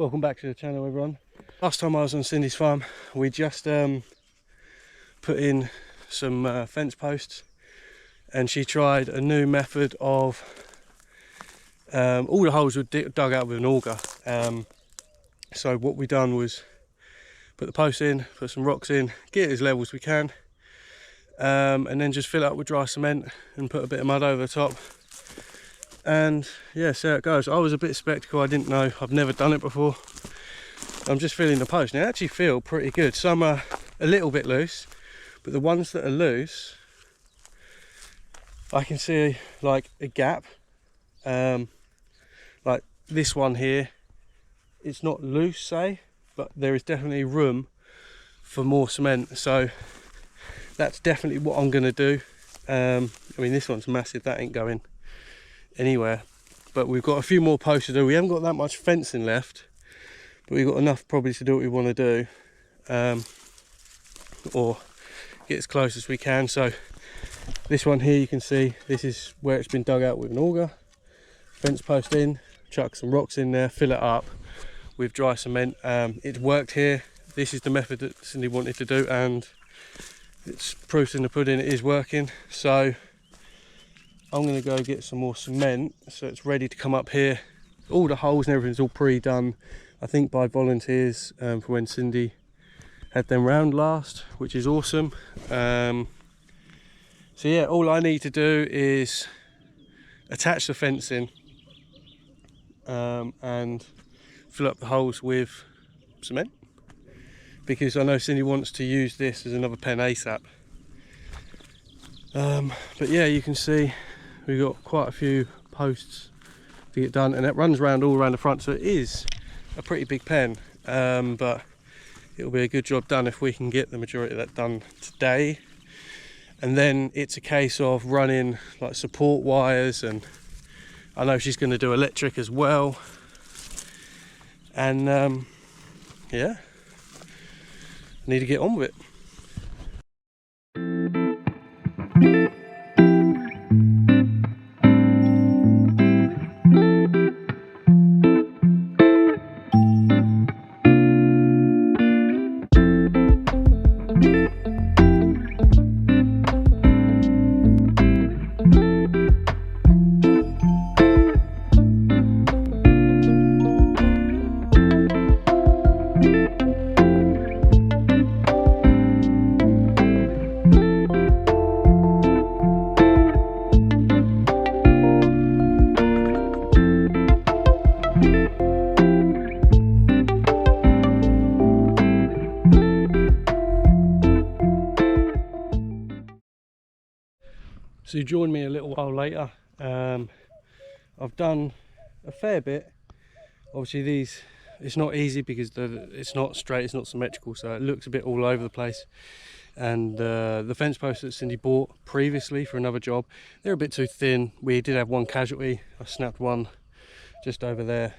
Welcome back to the channel, everyone. Last time I was on Cindy's farm, we just put in some fence posts, and she tried a new method of all the holes were dug out with an auger. So what we done was put the posts in, put some rocks in, get it as level as we can, and then just fill it up with dry cement and put a bit of mud over the top. And yeah, see how it goes. I was a bit skeptical, I didn't know, I've never done it before. I'm just feeling the post, and they actually feel pretty good. Some are a little bit loose, but the ones that are loose, I can see like a gap. Like this one here, it's not loose, say, but there is definitely room for more cement. So that's definitely what I'm going to do. I mean, this one's massive, that ain't going anywhere. But we've got a few more posts to do. We haven't got that much fencing left, but we've got enough probably to do what we want to do, or get as close as we can. So this one here, you can see this is where it's been dug out with an auger. Fence post in, chuck some rocks in there, fill it up with dry cement. It's worked here. This is the method that Cindy wanted to do, and it's proof in the pudding, it is working. So I'm going to go get some more cement so it's ready to come up here. All the holes and everything's all pre-done, I think by volunteers, for when Cindy had them round last, which is awesome. So yeah, all I need to do is attach the fencing and fill up the holes with cement, because I know Cindy wants to use this as another pen ASAP. But yeah, you can see we've got quite a few posts to get done, and it runs around all around the front, so it is a pretty big pen. But it'll be a good job done if we can get the majority of that done today. And then it's a case of running like support wires, and I know she's going to do electric as well. And yeah, I need to get on with it. So you join me a little while later. I've done a fair bit. Obviously these, it's not easy because it's not straight, it's not symmetrical, so it looks a bit all over the place. And the fence posts that Cindy bought previously for another job, they're a bit too thin. We did have one casualty. I snapped one just over there.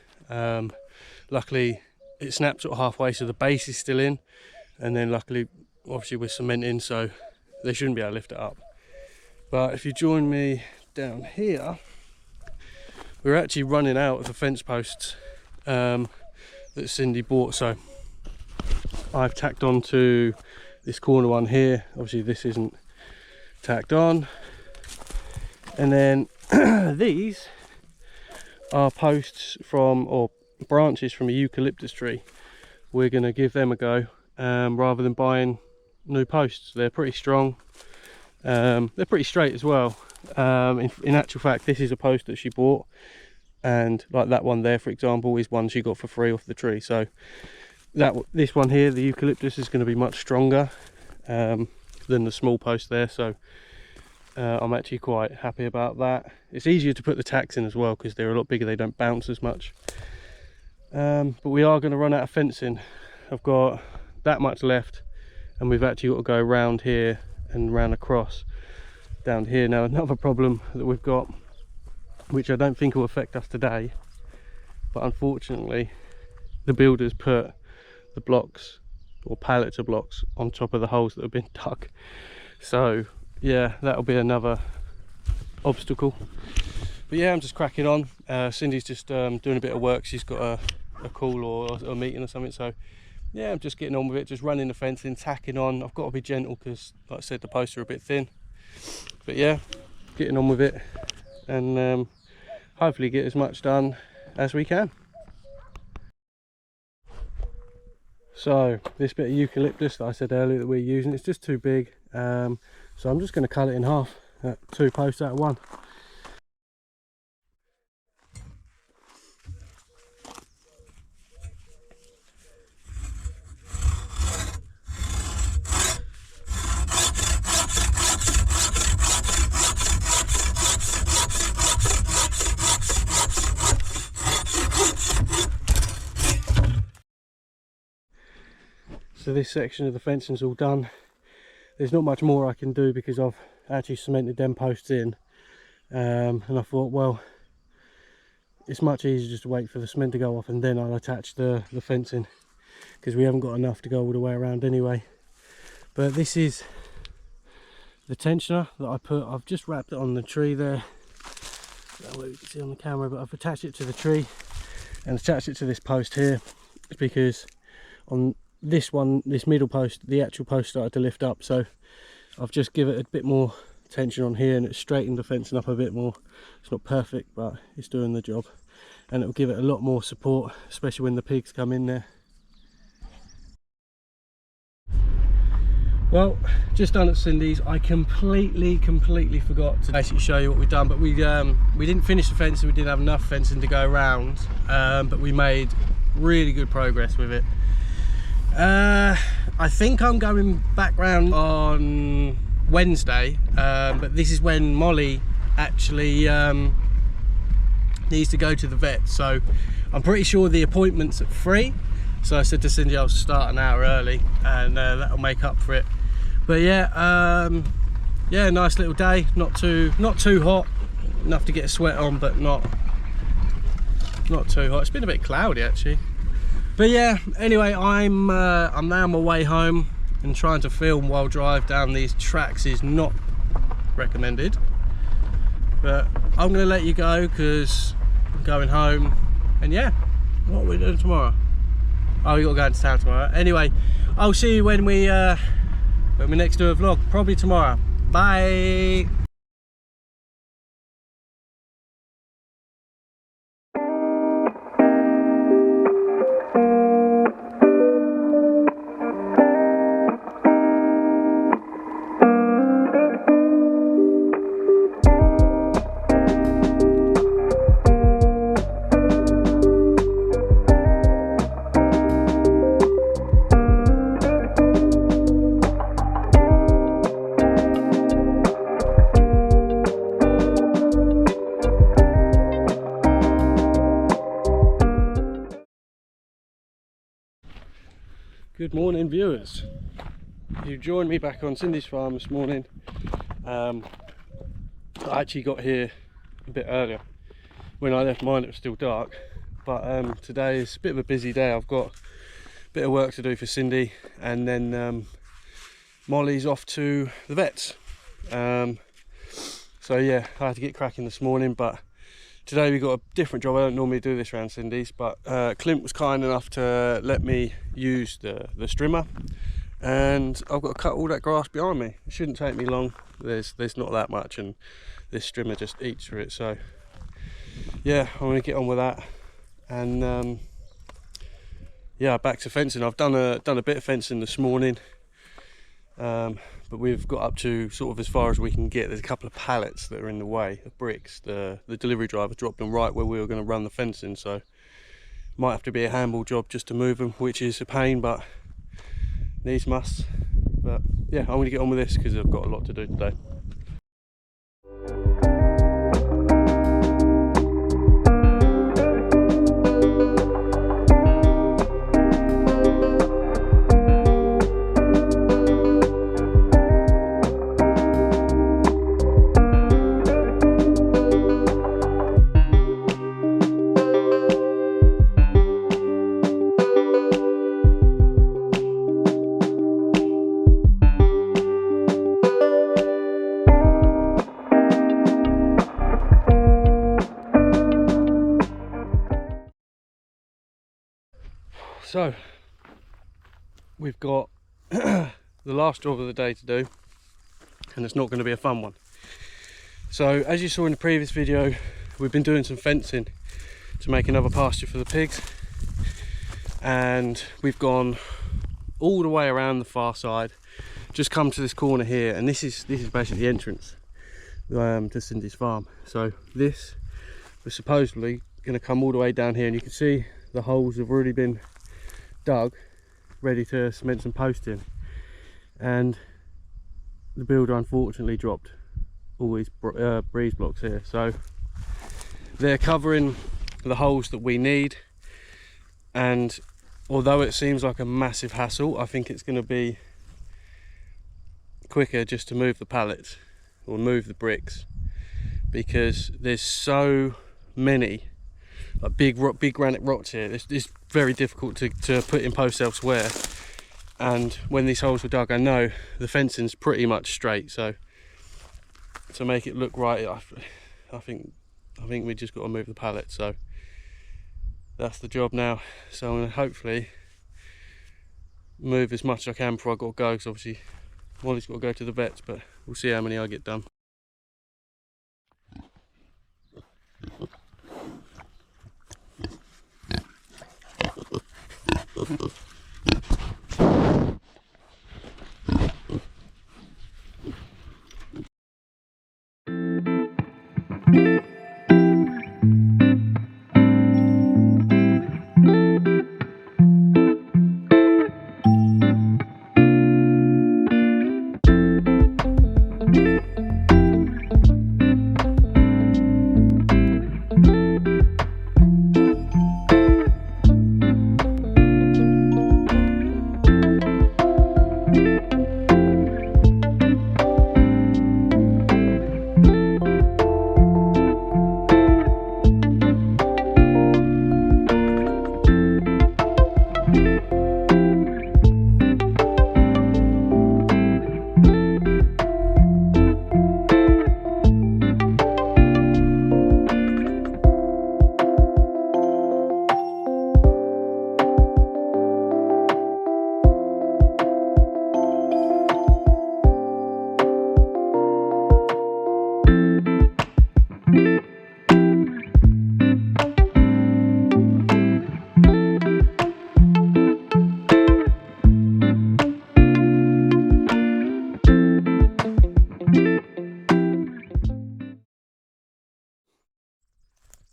Luckily it snapped sort of halfway, so the base is still in, and then luckily obviously we're cementing, so they shouldn't be able to lift it up. But if you join me down here, we're actually running out of the fence posts that Cindy bought. So I've tacked on to this corner one here. Obviously this isn't tacked on. And then these are posts from, or branches from a eucalyptus tree. We're going to give them a go rather than buying new posts. They're pretty strong. They're pretty straight as well. In actual fact, this is a post that she bought, and like that one there, for example, is one she got for free off the tree. So this one here, the eucalyptus, is going to be much stronger than the small post there. So I'm actually quite happy about that. It's easier to put the tacks in as well because they're a lot bigger, they don't bounce as much. But we are going to run out of fencing. I've got that much left, and we've actually got to go around here and round across down here. Now another problem that we've got, which I don't think will affect us today, but unfortunately the builders put the blocks, or pallets of blocks, on top of the holes that have been dug. So yeah, that'll be another obstacle. But yeah, I'm just cracking on. Cindy's just doing a bit of work. She's got a a call or a meeting or something. So yeah, I'm just getting on with it, just running the fencing, tacking on. I've got to be gentle because, like I said, the posts are a bit thin. But yeah, getting on with it, and hopefully get as much done as we can. So this bit of eucalyptus that I said earlier that we're using, it's just too big, so I'm just going to cut it in half at 2 posts out of 1. So this section of the fencing's all done. There's not much more I can do because I've actually cemented them posts in, and I thought, well, it's much easier just to wait for the cement to go off and then I'll attach the fencing, because we haven't got enough to go all the way around anyway. But this is the tensioner that I put. I've just wrapped it on the tree there, that way you can see on the camera, but I've attached it to the tree and attached it to this post here. It's because on this one, this middle post, the actual post started to lift up, so I've just given it a bit more tension on here and it's straightened the fencing up a bit more. It's not perfect, but it's doing the job, and it'll give it a lot more support, especially when the pigs come in there. Well, just done at Cindy's. I completely forgot to basically show you what we've done, but we didn't finish the fencing. We didn't have enough fencing to go around, but we made really good progress with it. I think I'm going back round on Wednesday, but this is when Molly actually needs to go to the vet, so I'm pretty sure the appointment's at 3. So I said to Cindy I'll start an hour early, and that'll make up for it. But yeah, yeah, nice little day. Not too hot, enough to get a sweat on, but not too hot. It's been a bit cloudy actually. But yeah, anyway, I'm now on my way home, and trying to film while drive down these tracks is not recommended. But I'm going to let you go because I'm going home. And yeah, what are we doing tomorrow? Oh, we got to go into town tomorrow. Anyway, I'll see you when we next do a vlog, probably tomorrow. Bye. Good morning, viewers. You joined me back on Cindy's farm this morning. I actually got here a bit earlier. When I left mine it was still dark, but today is a bit of a busy day. I've got a bit of work to do for Cindy, and then Molly's off to the vets. So yeah, I had to get cracking this morning, but today we got a different job. I don't normally do this around Cindy's, but Clint was kind enough to let me use the strimmer, and I've got to cut all that grass behind me. It shouldn't take me long. There's not that much, and this strimmer just eats through it. So yeah, I'm going to get on with that, and yeah, back to fencing. I've done a bit of fencing this morning, but we've got up to sort of as far as we can get. There's a couple of pallets that are in the way of bricks. The delivery driver dropped them right where we were going to run the fencing, so might have to be a handball job just to move them, which is a pain, but needs must. But yeah, I'm going to get on with this because I've got a lot to do today. So we've got the last job of the day to do, and it's not going to be a fun one. So as you saw in the previous video, we've been doing some fencing to make another pasture for the pigs, and we've gone all the way around the far side, just come to this corner here, and this is basically the entrance to Cindy's farm. So this was supposedly going to come all the way down here, and you can see the holes have already been dug, ready to cement some posts in, and the builder unfortunately dropped all these breeze blocks here, so they're covering the holes that we need. And although it seems like a massive hassle, I think it's going to be quicker just to move the pallets or move the bricks, because there's so many like big granite rocks here. It's very difficult to put in posts elsewhere, and when these holes were dug, I know the fencing's pretty much straight, so to make it look right, I think we just got to move the pallet. So that's the job now. So I'm going to hopefully move as much as I can before I got to go, because obviously Molly's got to go to the vets, but we'll see how many I get done.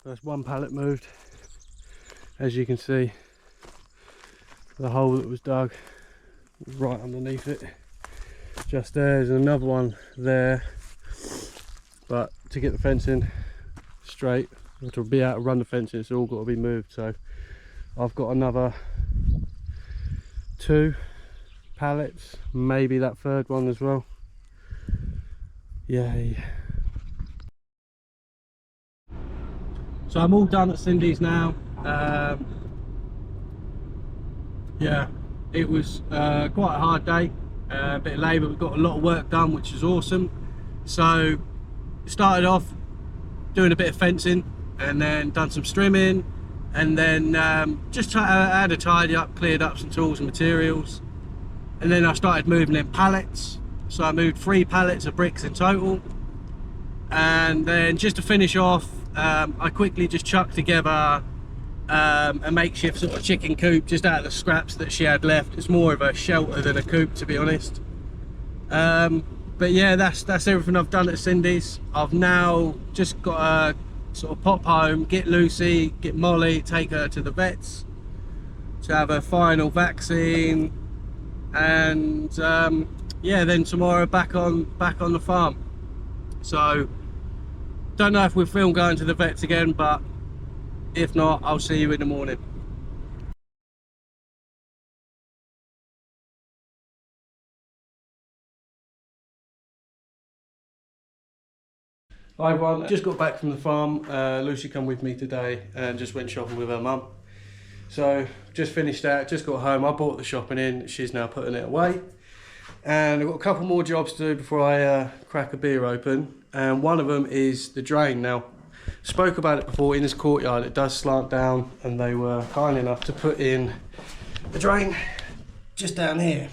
That's one pallet moved. As you can see, the hole that was dug right underneath it, just there's another one there, but to get the fencing straight, or to be able to run the fencing, it's all got to be moved. So I've got another 2 pallets, maybe that third one as well. Yay. So I'm all done at Cindy's now. Yeah, it was quite a hard day, a bit of labour. We got a lot of work done, which is awesome. So started off doing a bit of fencing, and then done some strimming, and then just had a tidy up, cleared up some tools and materials, and then I started moving in pallets. So I moved 3 pallets of bricks in total, and then just to finish off, I quickly just chucked together a makeshift sort of chicken coop just out of the scraps that she had left. It's more of a shelter than a coop, to be honest. But yeah, that's everything I've done at Cindy's. I've now just got to sort of pop home, get Lucy, get Molly, take her to the vets to have her final vaccine, and yeah, then tomorrow back on the farm. So don't know if we'll film going to the vets again, but if not, I'll see you in the morning. Hi everyone, just got back from the farm. Lucy come with me today and just went shopping with her mum. So just finished that, just got home. I brought the shopping in, she's now putting it away. And I've got a couple more jobs to do before I crack a beer open. And one of them is the drain. Now, spoke about it before, in this courtyard it does slant down, and they were kind enough to put in the drain just down here,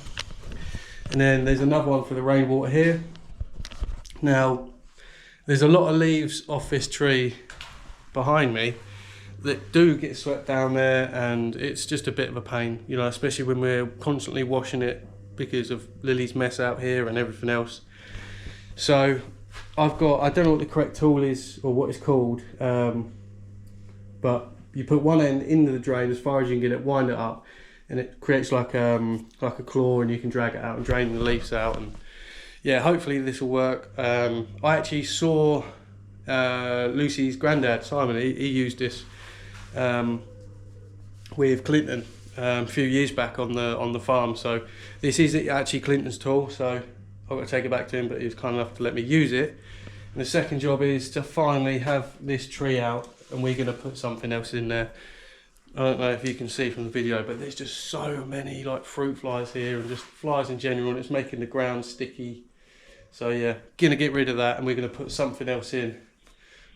and then there's another one for the rainwater here. Now there's a lot of leaves off this tree behind me that do get swept down there, and it's just a bit of a pain, you know, especially when we're constantly washing it because of Lily's mess out here and everything else. So I've got, I don't know what the correct tool is or what it's called, but you put one end into the drain as far as you can get it, wind it up, and it creates like a claw, and you can drag it out and drain the leaves out. And yeah, hopefully this will work. I actually saw Lucy's granddad, Simon, he used this with Clinton a few years back on the farm. So this is actually Clinton's tool, so I've got to take it back to him, but he was kind enough to let me use it. And the second job is to finally have this tree out, and we're going to put something else in there. I don't know if you can see from the video, but there's just so many like fruit flies here, and just flies in general, and it's making the ground sticky. So yeah, gonna get rid of that, and we're gonna put something else in.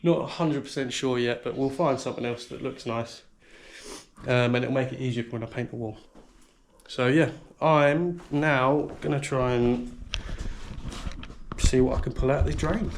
Not 100% sure yet, but we'll find something else that looks nice, and it'll make it easier when I paint the wall. So yeah, I'm now gonna try and see what I can pull out of this drain.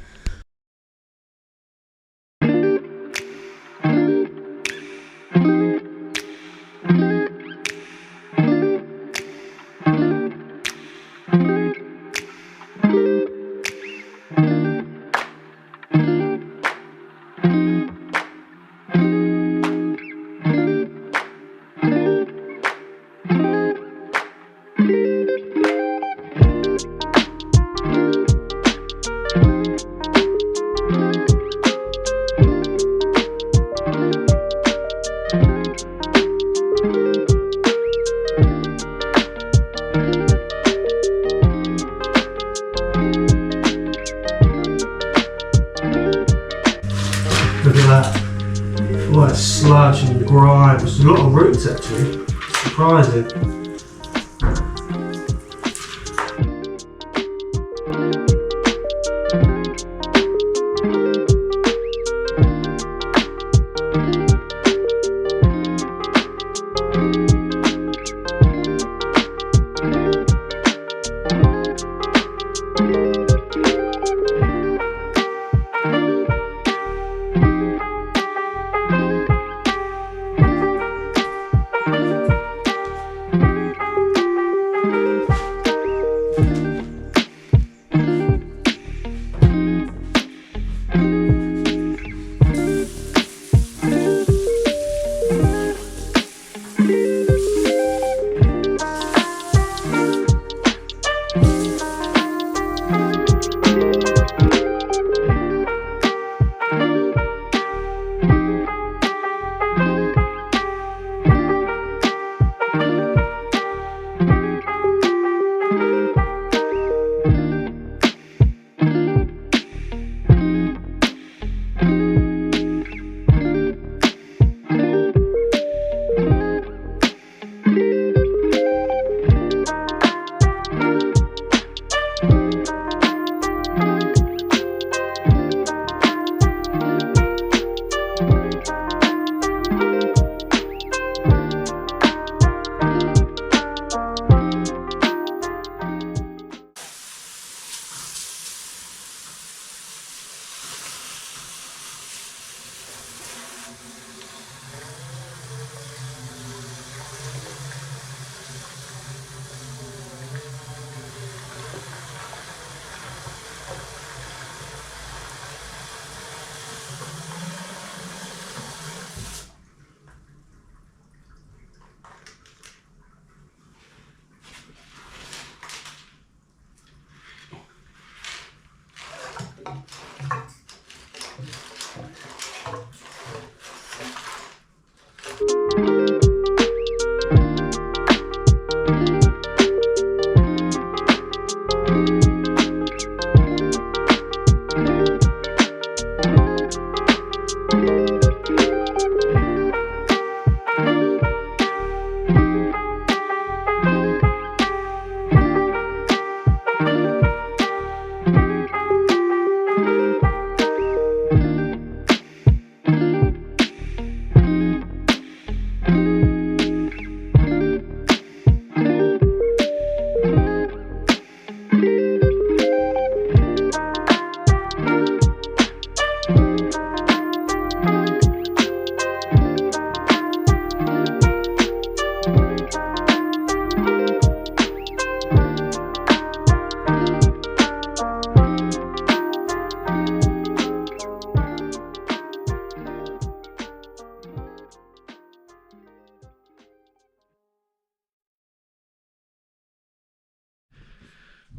Look at that. What a sludge and grime. There's a lot of roots actually. Surprising.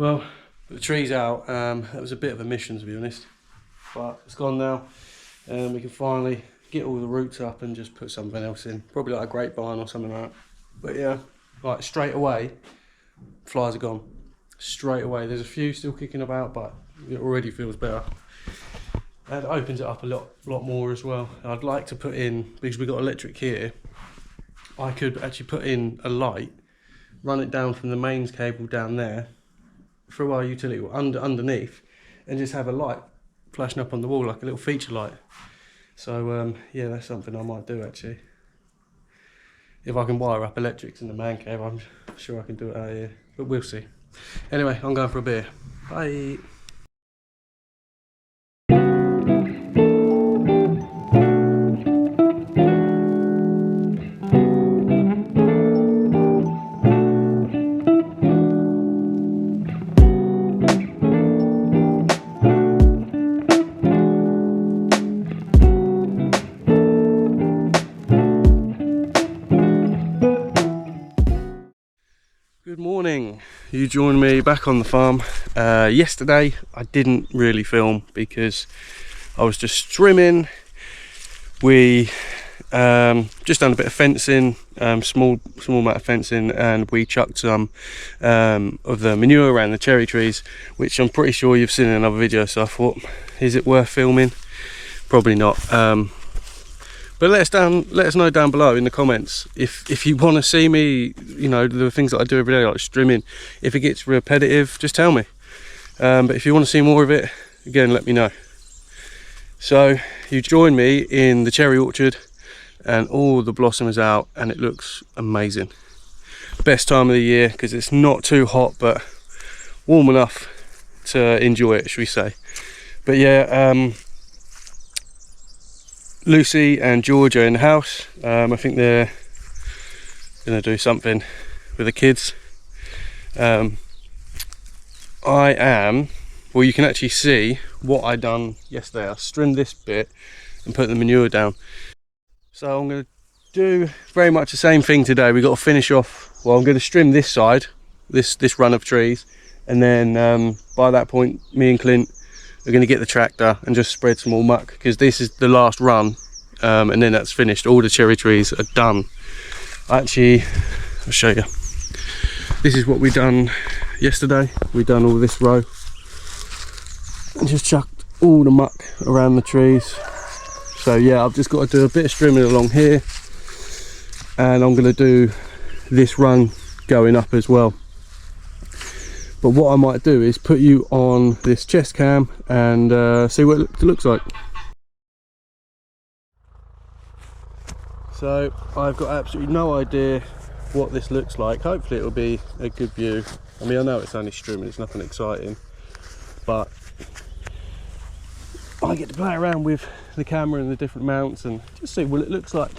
Well, the tree's out. That was a bit of a mission, to be honest, but it's gone now, and we can finally get all the roots up and just put something else in, probably like a grapevine or something like that. But yeah, like straight away, flies are gone. Straight away. There's a few still kicking about, but it already feels better. And it opens it up a lot more as well. I'd like to put in, because we've got electric here, I could actually put in a light, run it down from the mains cable down there, through our utility underneath, and just have a light flashing up on the wall like a little feature light. So yeah, that's something I might do actually. If I can wire up electrics in the man cave, I'm sure I can do it out here, but we'll see. Anyway, I'm going for a beer. Bye. Good morning. You joined me back on the farm. Yesterday I didn't really film because I was just trimming. We just done a bit of fencing, small amount of fencing, and we chucked some of the manure around the cherry trees, which I'm pretty sure you've seen in another video. So I thought, is it worth filming? Probably not. But let us know down below in the comments if you want to see me, you know, the things that I do every day, like streaming. If it gets repetitive, just tell me. But if you want to see more of it, again, let me know. So you join me in the cherry orchard, and all the blossom is out, and it looks amazing. Best time of the year because it's not too hot, but warm enough to enjoy it, should we say? But yeah. Lucy and George are in the house. I think they're going to do something with the kids. I am, well, you can actually see what I done yesterday. I trimmed this bit and put the manure down. So I'm going to do very much the same thing today. We've got to finish off, well, I'm going to trim this side, this run of trees, and then by that point me and Clint are going to get the tractor and just spread some more muck, because this is the last run, and then that's finished. All the cherry trees are done. Actually, I'll show you. This is what we done yesterday. We done all this row and just chucked all the muck around the trees. So yeah, I've just got to do a bit of trimming along here, and I'm going to do this run going up as well. But what I might do is put you on this chest cam and see what it looks like. So I've got absolutely no idea what this looks like. Hopefully it'll be a good view. I mean, I know it's only streaming, it's nothing exciting, but I get to play around with the camera and the different mounts and just see what it looks like.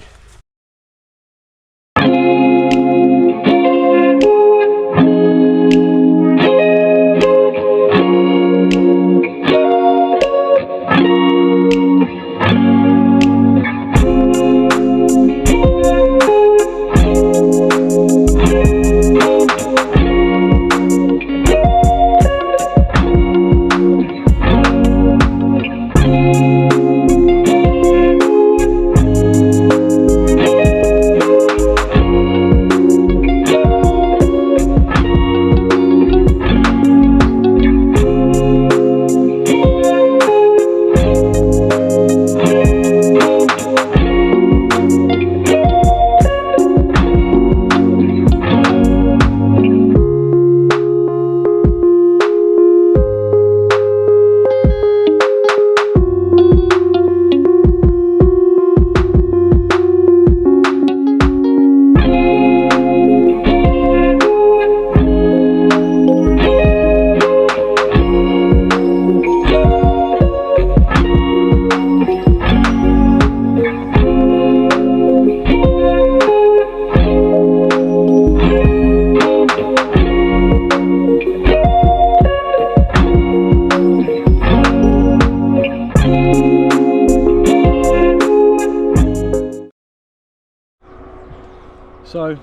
So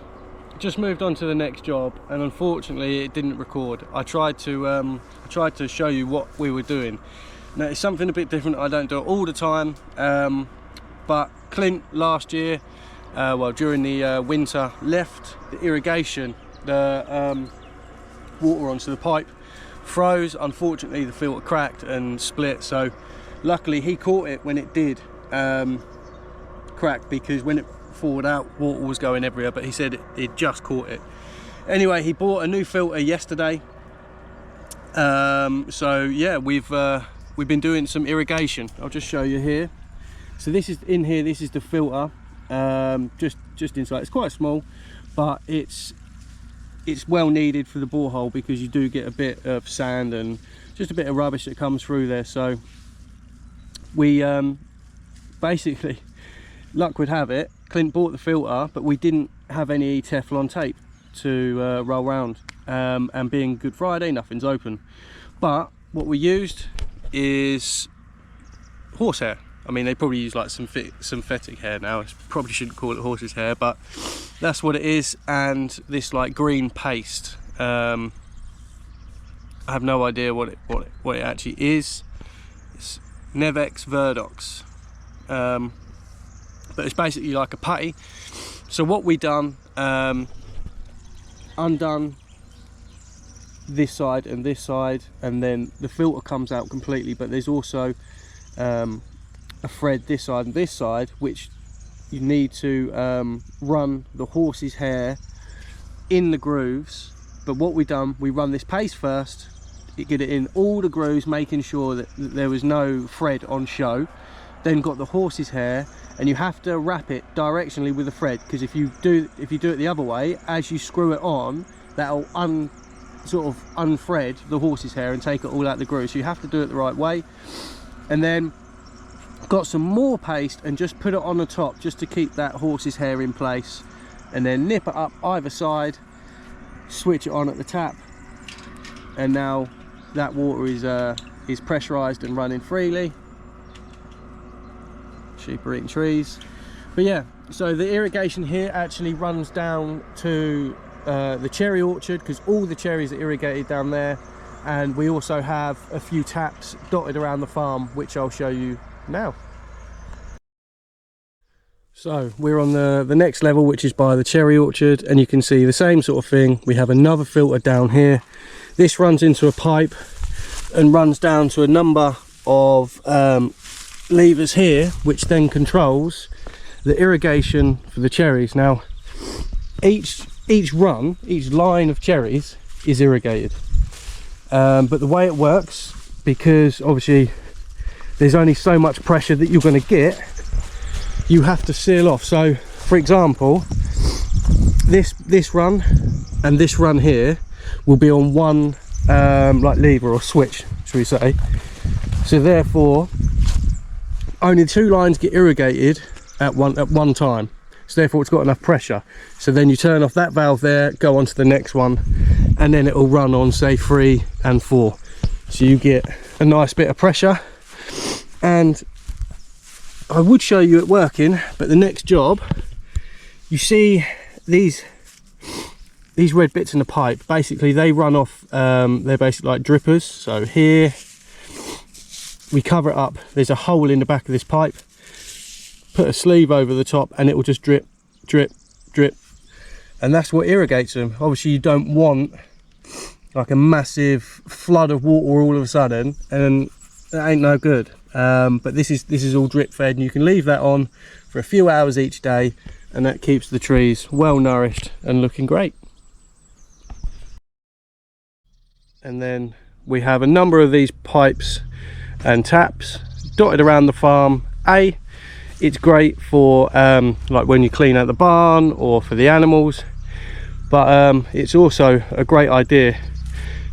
just moved on to the next job, and unfortunately it didn't record. I tried to show you what we were doing. Now it's something a bit different. I don't do it all the time, but Clint last year, well, during the winter, left the irrigation, the water onto the pipe, froze. Unfortunately the filter cracked and split, so luckily he caught it when it did crack, because when it thawed out water was going everywhere, but he said it just caught it. Anyway, he bought a new filter yesterday, so yeah, we've been doing some irrigation. I'll just show you here. So this is in here, this is the filter, just inside. It's quite small, but it's well needed for the borehole, because you do get a bit of sand and just a bit of rubbish that comes through there. So we basically, luck would have it, Clint bought the filter, but we didn't have any Teflon tape to roll around, and being Good Friday, nothing's open. But what we used is horsehair. I mean, they probably use like synthetic hair now. I probably shouldn't call it horse's hair, but that's what it is. And this like green paste. I have no idea what it actually is. It's Nevex Verdox, but it's basically like a putty. So what we done, undone this side, and then the filter comes out completely. But there's also a thread this side and this side, which you need to run the horse's hair in the grooves. But what we done, we run this paste first, get it in all the grooves, making sure that there was no thread on show. Then got the horse's hair, and you have to wrap it directionally with the thread, because if you do it the other way, as you screw it on, that'll sort of unthread the horse's hair and take it all out the groove. So you have to do it the right way. And then got some more paste and just put it on the top, just to keep that horse's hair in place, and then nip it up either side, switch it on at the tap, and now that water is pressurized and running freely. Sheep are eating trees. But yeah, so the irrigation here actually runs down to the cherry orchard, because all the cherries are irrigated down there, and we also have a few taps dotted around the farm, which I'll show you now. So we're on the next level, which is by the cherry orchard, and you can see the same sort of thing. We have another filter down here. This runs into a pipe and runs down to a number of levers here, which then controls the irrigation for the cherries. Now each line of cherries is irrigated, but the way it works, because obviously there's only so much pressure that you're going to get, you have to seal off. So for example, this run and this run here will be on one like lever or switch, should we say. So therefore only 2 lines get irrigated at one time, so therefore it's got enough pressure. So then you turn off that valve there, go on to the next one, and then it will run on say 3 and 4, so you get a nice bit of pressure. And I would show you it working, but the next job, you see these red bits in the pipe, basically they run off, they're basically like drippers. So here we cover it up, there's a hole in the back of this pipe, put a sleeve over the top, and it will just drip drip drip, and that's what irrigates them. Obviously you don't want like a massive flood of water all of a sudden, and that ain't no good. But this is all drip fed, and you can leave that on for a few hours each day, and that keeps the trees well nourished and looking great. And then we have a number of these pipes and taps dotted around the farm. It's great for like when you clean out the barn or for the animals, but it's also a great idea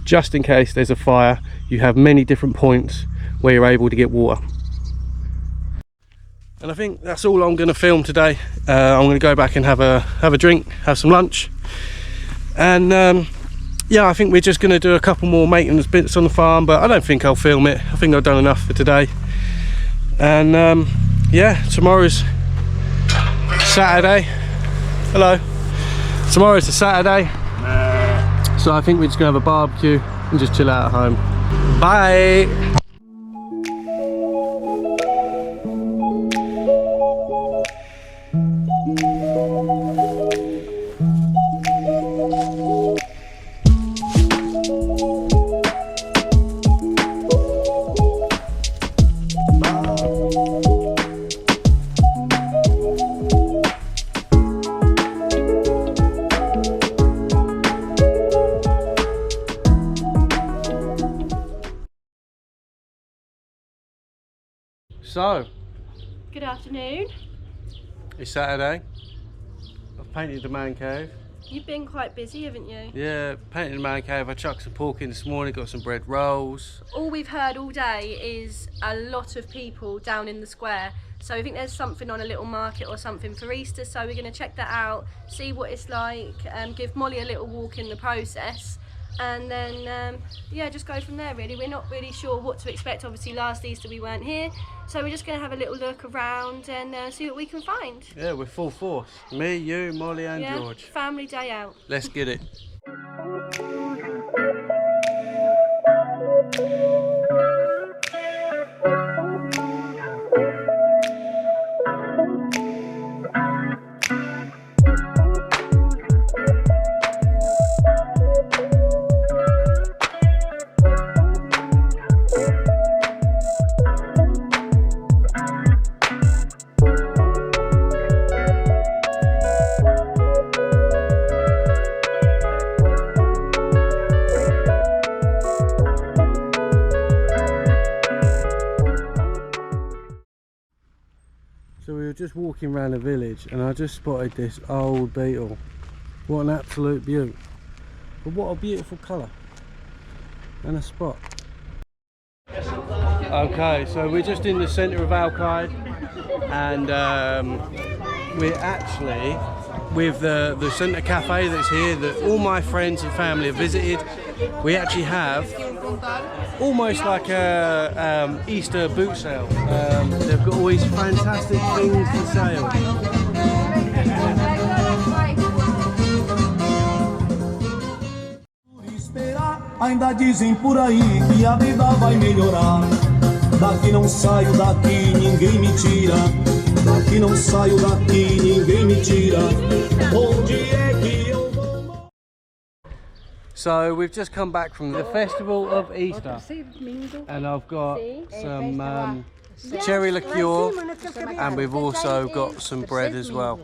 just in case there's a fire. You have many different points where you're able to get water. And I think that's all I'm going to film today. I'm going to go back and have a drink, have some lunch, and yeah, I think we're just going to do a couple more maintenance bits on the farm, but I don't think I'll film it. I think I've done enough for today. And yeah, tomorrow's Saturday. Hello. Tomorrow's a Saturday, so I think we're just gonna have a barbecue and just chill out at home. Bye. So, good afternoon. It's Saturday. I've painted the man cave. You've been quite busy, haven't you? Yeah, painted the man cave. I chucked some pork in this morning, got some bread rolls. All we've heard all day is a lot of people down in the square. So I think there's something on a little market or something for Easter. So we're going to check that out, see what it's like, give Molly a little walk in the process. And then, yeah, just go from there really. We're not really sure what to expect. Obviously last Easter we weren't here. So we're just going to have a little look around and see what we can find. Yeah, we're full force. Me, you, Molly and yeah, George. Family day out. Let's get it. So we were just walking around the village and I just spotted this old beetle. What an absolute beaut. But what a beautiful colour. And a spot. Okay, so we're just in the centre of Alkide and we're actually with the centre cafe that's here that all my friends and family have visited. We actually have almost like a Easter boot sale. They've got all these fantastic things for sale. Ainda dizem por aí que a vida vai melhorar. Daqui não saio, daqui ninguém me tira. Daqui não saio, daqui ninguém me tira. Onde é que eu vou? So we've just come back from the festival of Easter and I've got some cherry liqueur and we've also got some bread as well.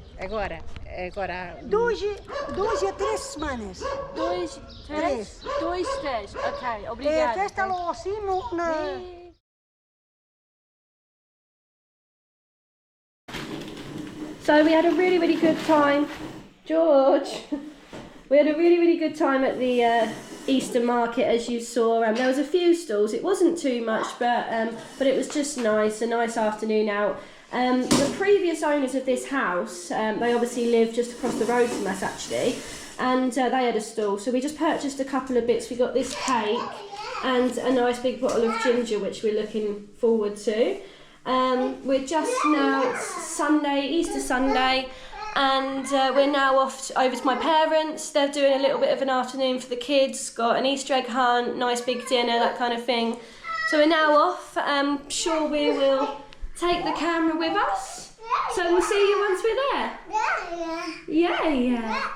Duas a 3 semanas. Dois, três. Ok, obrigada. Festa lá assim na... So we had a really good time, George. We had a really good time at the Easter market, as you saw. There was a few stalls. It wasn't too much, but it was just nice. A nice afternoon out. The previous owners of this house, they obviously live just across the road from us actually, and they had a stall. So we just purchased a couple of bits. We got this cake and a nice big bottle of ginger, which we're looking forward to. We're just now, it's Sunday, Easter Sunday, and we're now off over to my parents. They're doing a little bit of an afternoon for the kids, got an Easter egg hunt, nice big dinner, that kind of thing. So we're now off. I'm sure we will take the camera with us. So we'll see you once we're there. Yeah.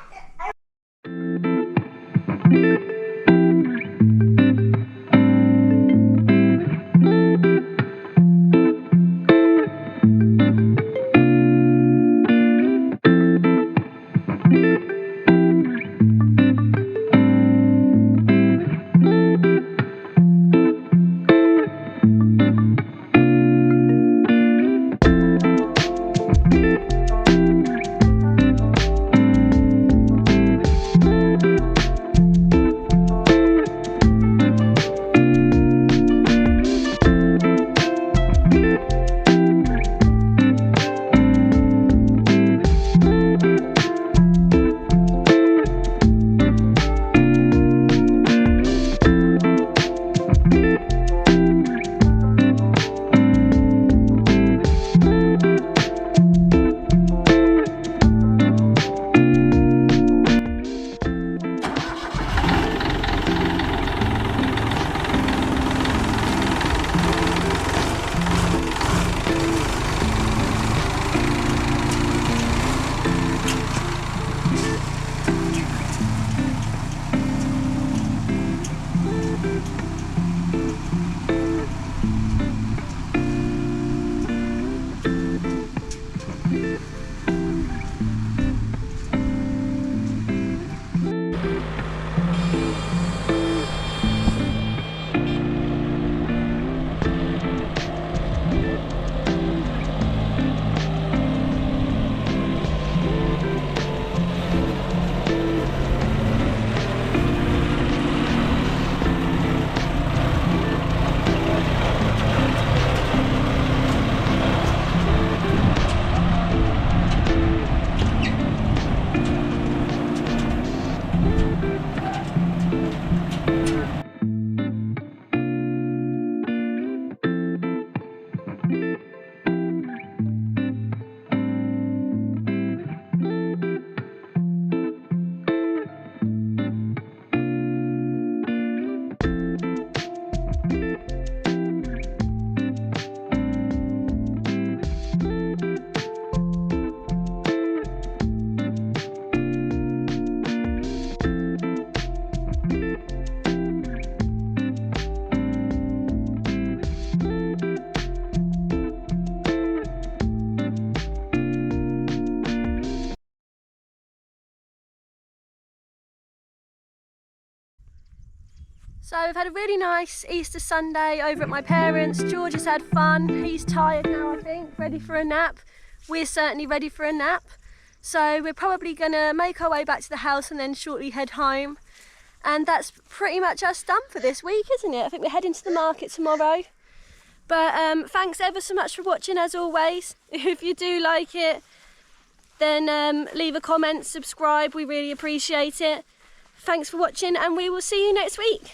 So we've had a really nice Easter Sunday over at my parents'. George has had fun. He's tired now, I think, ready for a nap. We're certainly ready for a nap. So we're probably gonna make our way back to the house and then shortly head home. And that's pretty much us done for this week, isn't it? I think we're heading to the market tomorrow. But thanks ever so much for watching as always. If you do like it, then leave a comment, subscribe, we really appreciate it. Thanks for watching and we will see you next week.